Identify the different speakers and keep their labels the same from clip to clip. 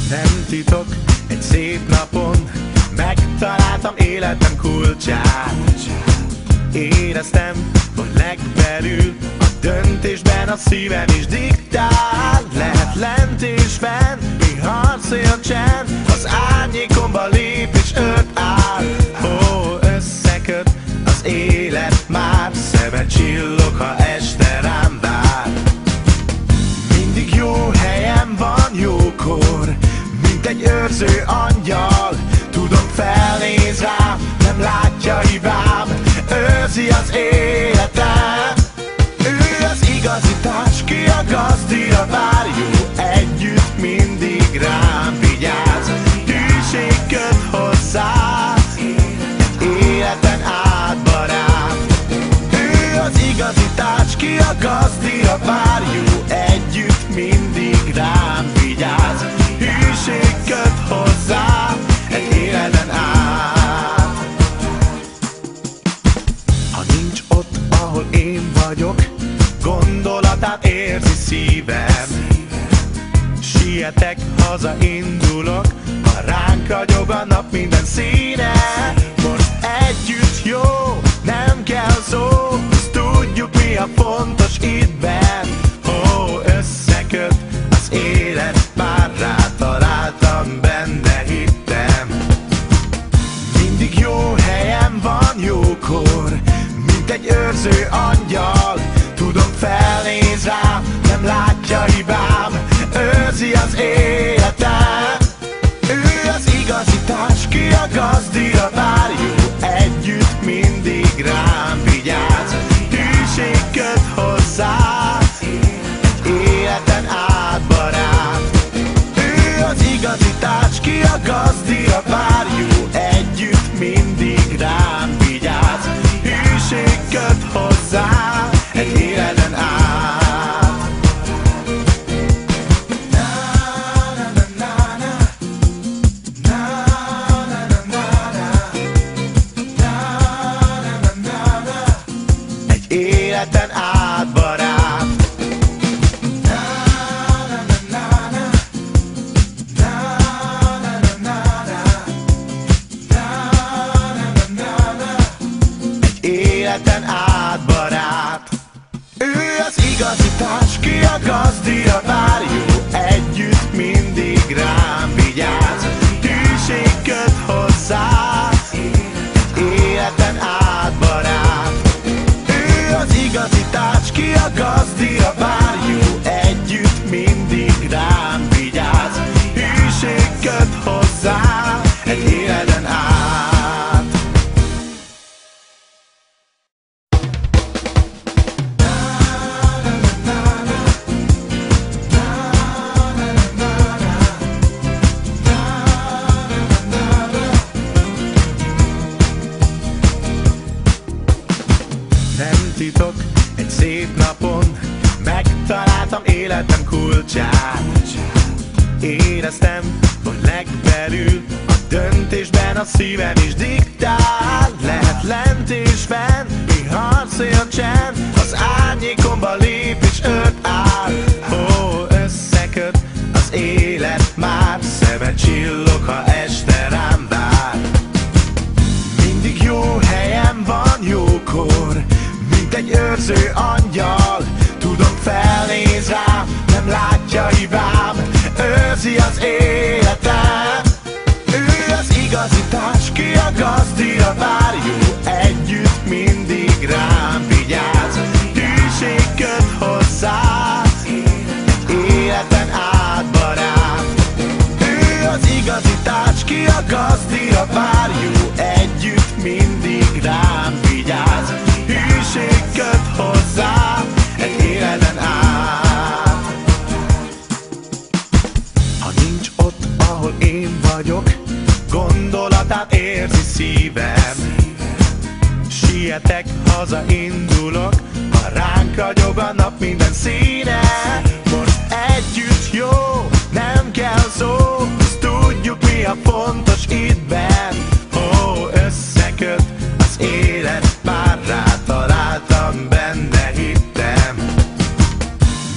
Speaker 1: Nem titok, egy szép napon megtaláltam életem kulcsát. Éreztem, hogy legbelül a döntésben a szívem is diktál. Lehet lent és fenn, mi harcolja a csend, az árnyékomba lép és öt áll. Ó, összeköt az élet már, szeme csillog, ha este rám vár. Mindig jó helyen van, jókor, mint egy őrző angyal. Tudom, felnéz rám, nem látja hibám, őrzi az életem. Ő az igazi társ, ki a gazdira vár, jó együtt mindig rám vigyáz. Hűség köt hozzá, egy életen át barát. Ő az igazi társ, ki a gazdira vár, jó együtt mindig rám vigyáz. Hűség köt hozzá, egy életen át. Ha nincs ott, ahol én vagyok, gondolatát érzi szívem. Sietek, hazaindulok, ha ránk ragyog a nap minden színe. Most együtt jó, nem kell szó, hisz tudjuk, mi a fontos itt benn. Ó, összeköt az élet, már rátaláltam, benne hittem. Mindig jó helyen van, jókor, mint egy őrző angyal. Tudom, felnéz rám, nem látja hibám, őrzi az életem. Ő az igazi társ, ki a gazdira vár, jó együtt mindig rám vigyáz. Hűség köt hozzá, egy életen át barát. Ő az igazi társ, ki a gazdira vár, jó együtt mindig rám vigyáz. Hűség köt hozzá, egy életen át. Egy életen át barát. Egy életen át barát. Ő az igazi társ, ki a gazdira vár, jó együtt mindig rám vigyáz. Hűség köt hozzá, egy életen át barát. Ő az igazi társ, ki a gazdira vár, jó együtt mindig rám vigyáz. Hűség köt hozzá, egy életen át. Nem titok, egy szép napon megtaláltam életem kulcsát. Éreztem, hogy legbelül a döntésben a szívem is diktál. Lehet lent és fenn, mi harcolja a csend, az árnyékomba lép és öt áll. Ó, összeköt az élet már, szeme csillog, ha este rám vár. Mindig jó helyen van, jókor, mint egy őrző angyal. Tudom, felnéz rám, nem látja hibám, őrzi az életem. Ő az igazi társ, ki a gazdira vár, jó együtt mindig rám vigyáz. Hűség köt hozzá, egy életen át barát. Ő az igazi társ, ki a gazdira vár, jó együtt mindig rám vigyáz. Hűség köt hozzá, egy életen át. Ha nincs ott, ahol én vagyok, gondolatát érzi szívem. Sietek, hazaindulok, ha ránk ragyog a nap minden színe. Most együtt jó, nem kell szó, hisz tudjuk, mi a fontos itt benn. Ó, összeköt az élet, már rátaláltam, benne hittem.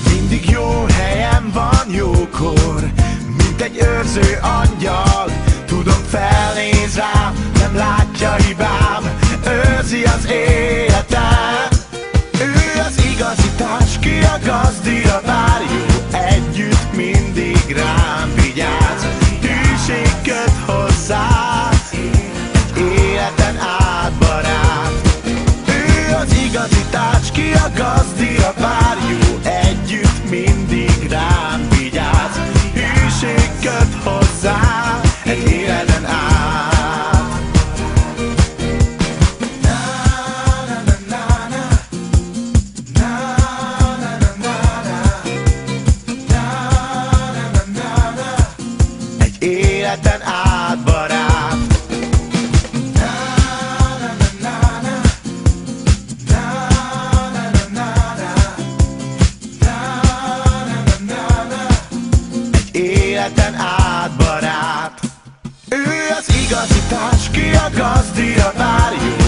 Speaker 1: Mindig jó helyen van, jókor, mint mint egy őrző angyal. Tudom, felnéz rám, nem látja hibám, őrzi az életem. Ő az igazi társ, ki a gazdira vár, jó együtt mindig rám vigyáz. Hűség köt hozzá, egy életen át barát. Ő az igazi társ, ki a gazdira vár, jó együtt mindig rám vigyáz. Hűség köt hozzá, egy életen át. Egy életen át barát. Egy életen át barát. Ő az igazi társ, ki a gazdira vár, jó